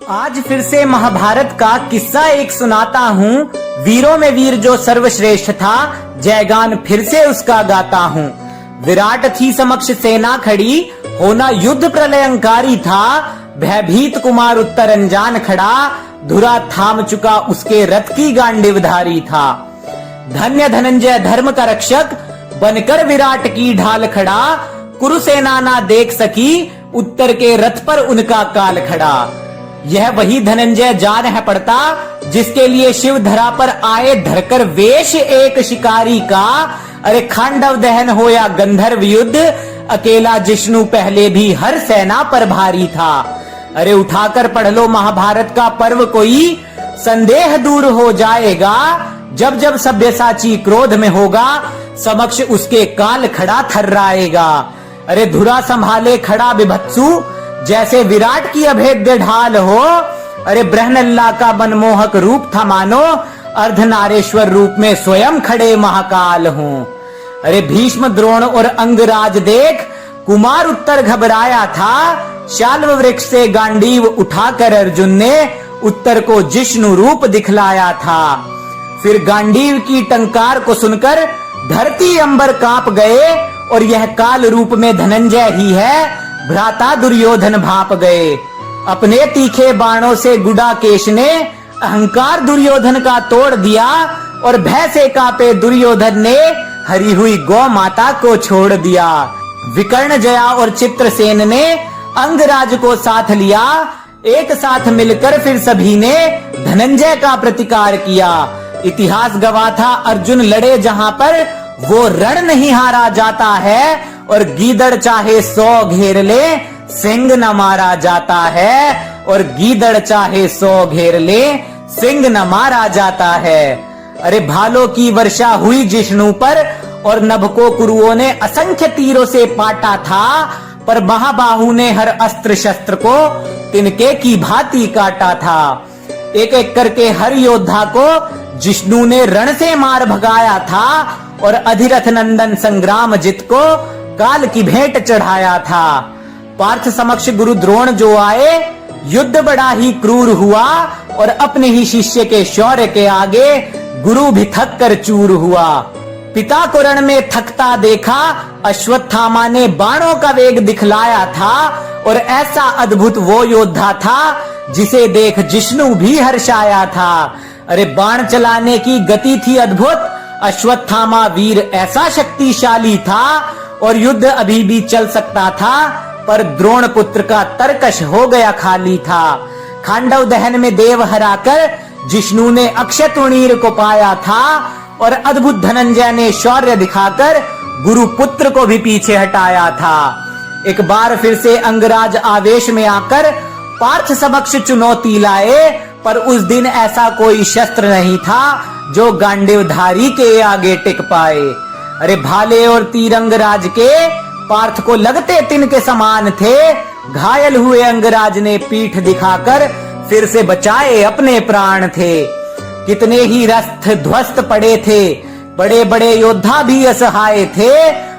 आज फिर से महाभारत का किस्सा एक सुनाता हूँ। वीरों में वीर जो सर्वश्रेष्ठ था, जयगान फिर से उसका गाता हूँ। विराट थी समक्ष सेना खड़ी, होना युद्ध प्रलयंकारी था। भयभीत कुमार उत्तर अनजान खड़ा, धुरा थाम चुका उसके रथ की गांडीवधारी था। धन्य धनंजय धर्म का रक्षक, बनकर विराट की ढाल खड़ा। कुरुसेना ना देख सकी, उत्तर के रथ पर उनका काल खड़ा। यह वही धनंजय जान है पड़ता, जिसके लिए शिव धरा पर आए धरकर वेश एक शिकारी का। अरे खांडव दहन हो या गंधर्व युद्ध, अकेला जिष्णु पहले भी हर सेना पर भारी था। अरे उठाकर पढ़ लो महाभारत का पर्व कोई, संदेह दूर हो जाएगा। जब जब सब्यसाची क्रोध में होगा, समक्ष उसके काल खड़ा थर्राएगा। अरे धुरा संभाले खड़ा विभत्सु, जैसे विराट की अभेद्य ढाल हो। अरे ब्रह्मल्ला का मनमोहक रूप था मानो, अर्धनारेश्वर रूप में स्वयं खड़े महाकाल हों। अरे भीष्म द्रोण और अंगराज देख, कुमार उत्तर घबराया था। शाल्व वृक्ष से गांडीव उठाकर अर्जुन ने उत्तर को जिष्णु रूप दिखलाया था। फिर गांडीव की टंकार को सुनकर धरती अंबर कांप गए, और यह काल रूप में धनंजय ही है, भ्राता दुर्योधन भाप गए। अपने तीखे बाणों से गुडाकेश ने अहंकार दुर्योधन का तोड़ दिया, और भय से कांपे दुर्योधन ने हरी हुई गौ माता को छोड़ दिया। विकर्ण जया और चित्रसेन ने अंगराज को साथ लिया, एक साथ मिलकर फिर सभी ने धनंजय का प्रतिकार किया। इतिहास गवाह था अर्जुन लड़े जहां पर, वो रण नहीं हारा जाता है। और गीदड़ चाहे 100 घेर ले, सिंह न मारा जाता है। और गीदड़ चाहे 100 घेर ले, सिंह न मारा जाता है। अरे भालों की वर्षा हुई जिष्णु पर, और नभ को कुरुओं ने असंख्य तीरों से पाटा था। पर महाबाहु ने हर अस्त्र शस्त्र को तिनके की भांति काटा था। एक एक करके हर योद्धा को जिष्णु ने रण से मार भगाया था, और अधिरथ नंदन संग्राम जित को काल की भेंट चढ़ाया था। पार्थ समक्ष गुरु द्रोण जो आए, युद्ध बड़ा ही क्रूर हुआ, और अपने ही शिष्य के शौर्य के आगे गुरु भी थक कर चूर हुआ। पिता को रण में थकता देखा, अश्वत्थामा ने बाणों का वेग दिखलाया था। और ऐसा अद्भुत वो योद्धा था, जिसे देख जिष्णु भी हर्षाया था। अरे बाण चलाने की गति थी अद्भुत, अश्वत्थामा वीर ऐसा शक्तिशाली था। और युद्ध अभी भी चल सकता था, पर द्रोण पुत्र का तरकश हो गया खाली था। खांडव दहन में देव हराकर जिष्णु ने अक्षय तृणीर को पाया था, और अद्भुत धनंजय ने शौर्य दिखाकर गुरु पुत्र को भी पीछे हटाया था। एक बार फिर से अंगराज आवेश में आकर पार्थ समक्ष चुनौती लाए, पर उस दिन ऐसा कोई शस्त्र नहीं था जो गांडीवधारी के आगे टिक पाए। अरे भाले और तीर अंगराज के पार्थ को लगते तिन के समान थे। घायल हुए अंगराज ने पीठ दिखाकर फिर से बचाए अपने प्राण थे। कितने ही रथ ध्वस्त पड़े थे, बड़े बड़े योद्धा भी असहाय थे,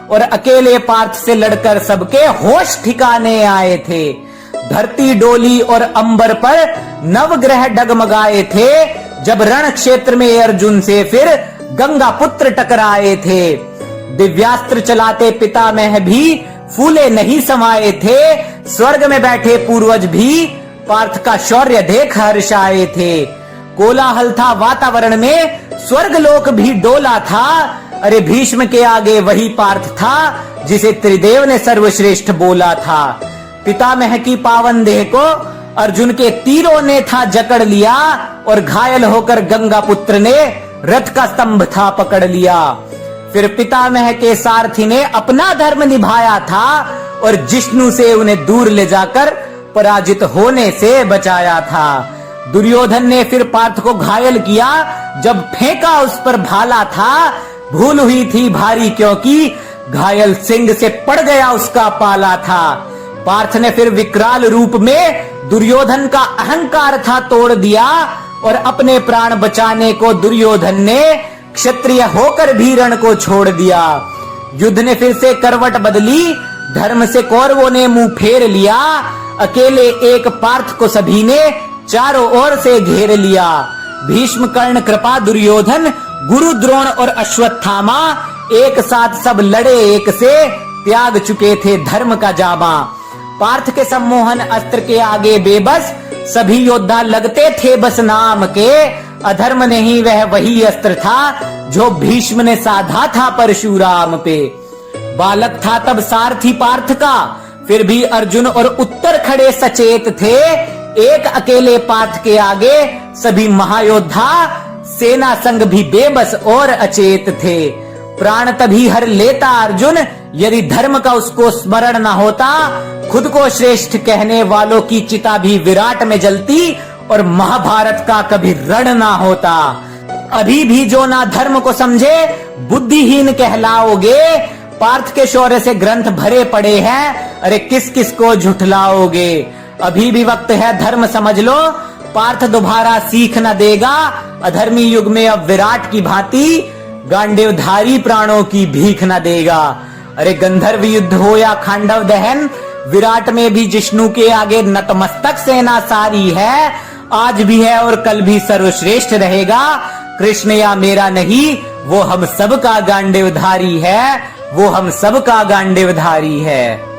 और अकेले पार्थ से लड़कर सबके होश ठिकाने आए थे। धरती डोली और अंबर पर नवग्रह डगमगाए थे, जब रण क्षेत्र में अर्जुन से फिर गंगा पुत्र टकराए थे। दिव्यास्त्र चलाते पितामह भी फूले नहीं समाये थे, स्वर्ग में बैठे पूर्वज भी पार्थ का शौर्य देख हर्षाए थे। कोलाहल था वातावरण में, स्वर्ग लोक भी डोला था। अरे भीष्म के आगे वही पार्थ था, जिसे त्रिदेव ने सर्वश्रेष्ठ बोला था। पितामह की पावन देह को अर्जुन के तीरों ने था जकड़ लिया, और घायल होकर गंगा पुत्र ने रथ का स्तंभ था पकड़ लिया। फिर पितामह के सारथी ने अपना धर्म निभाया था, और जिष्णु से उन्हें दूर ले जाकर पराजित होने से बचाया था। दुर्योधन ने फिर पार्थ को घायल किया, जब फेंका उस पर भाला था। भूल हुई थी भारी, क्योंकि घायल सिंह से पड़ गया उसका पाला था। पार्थ ने फिर विकराल रूप में दुर्योधन का अहंकार था तोड़ दिया, और अपने प्राण बचाने को दुर्योधन ने क्षत्रिय होकर भी रण को छोड़ दिया। युद्ध ने फिर से करवट बदली, धर्म से कौरवों ने मुंह फेर लिया। अकेले एक पार्थ को सभी ने चारों ओर से घेर लिया। भीष्म, कर्ण, कृपा, दुर्योधन, गुरु द्रोण और अश्वत्थामा एक साथ सब लड़े एक से, त्याग चुके थे धर्म का जामा। पार्थ के सम्मोहन अस्त्र के आगे बेबस, सभी योद्धा लगते थे बस नाम के। अधर्म नहीं वह वही अस्त्र था जो भीष्म ने साधा था परशुराम पे। बालक था तब सारथी पार्थ का, फिर भी अर्जुन और उत्तर खड़े सचेत थे। एक अकेले पार्थ के आगे सभी महायोद्धा, सेना संग भी बेबस और अचेत थे। प्राण तभी हर लेता अर्जुन, यदि धर्म का उसको स्मरण न होता। खुद को श्रेष्ठ कहने वालों की चिता भी विराट में जलती, और महाभारत का कभी रण ना होता। अभी भी जो ना धर्म को समझे, बुद्धिहीन कहलाओगे। पार्थ के शौर्य से ग्रंथ भरे पड़े हैं, अरे किस किस को झुठलाओगे। अभी भी वक्त है, धर्म समझ लो, पार्थ दोबारा सीख न देगा। अधर्मी युग में अब विराट की भांति, गांडीवधारी प्राणों की भीख न देगा। अरे गंधर्व युद्ध हो या खांडव दहन, विराट में भी जिष्णु के आगे नतमस्तक सेना सारी है। आज भी है और कल भी सर्वश्रेष्ठ रहेगा। कृष्ण या मेरा नहीं, वो हम सब का गांडीवधारी है, वो हम सब का गांडीवधारी है।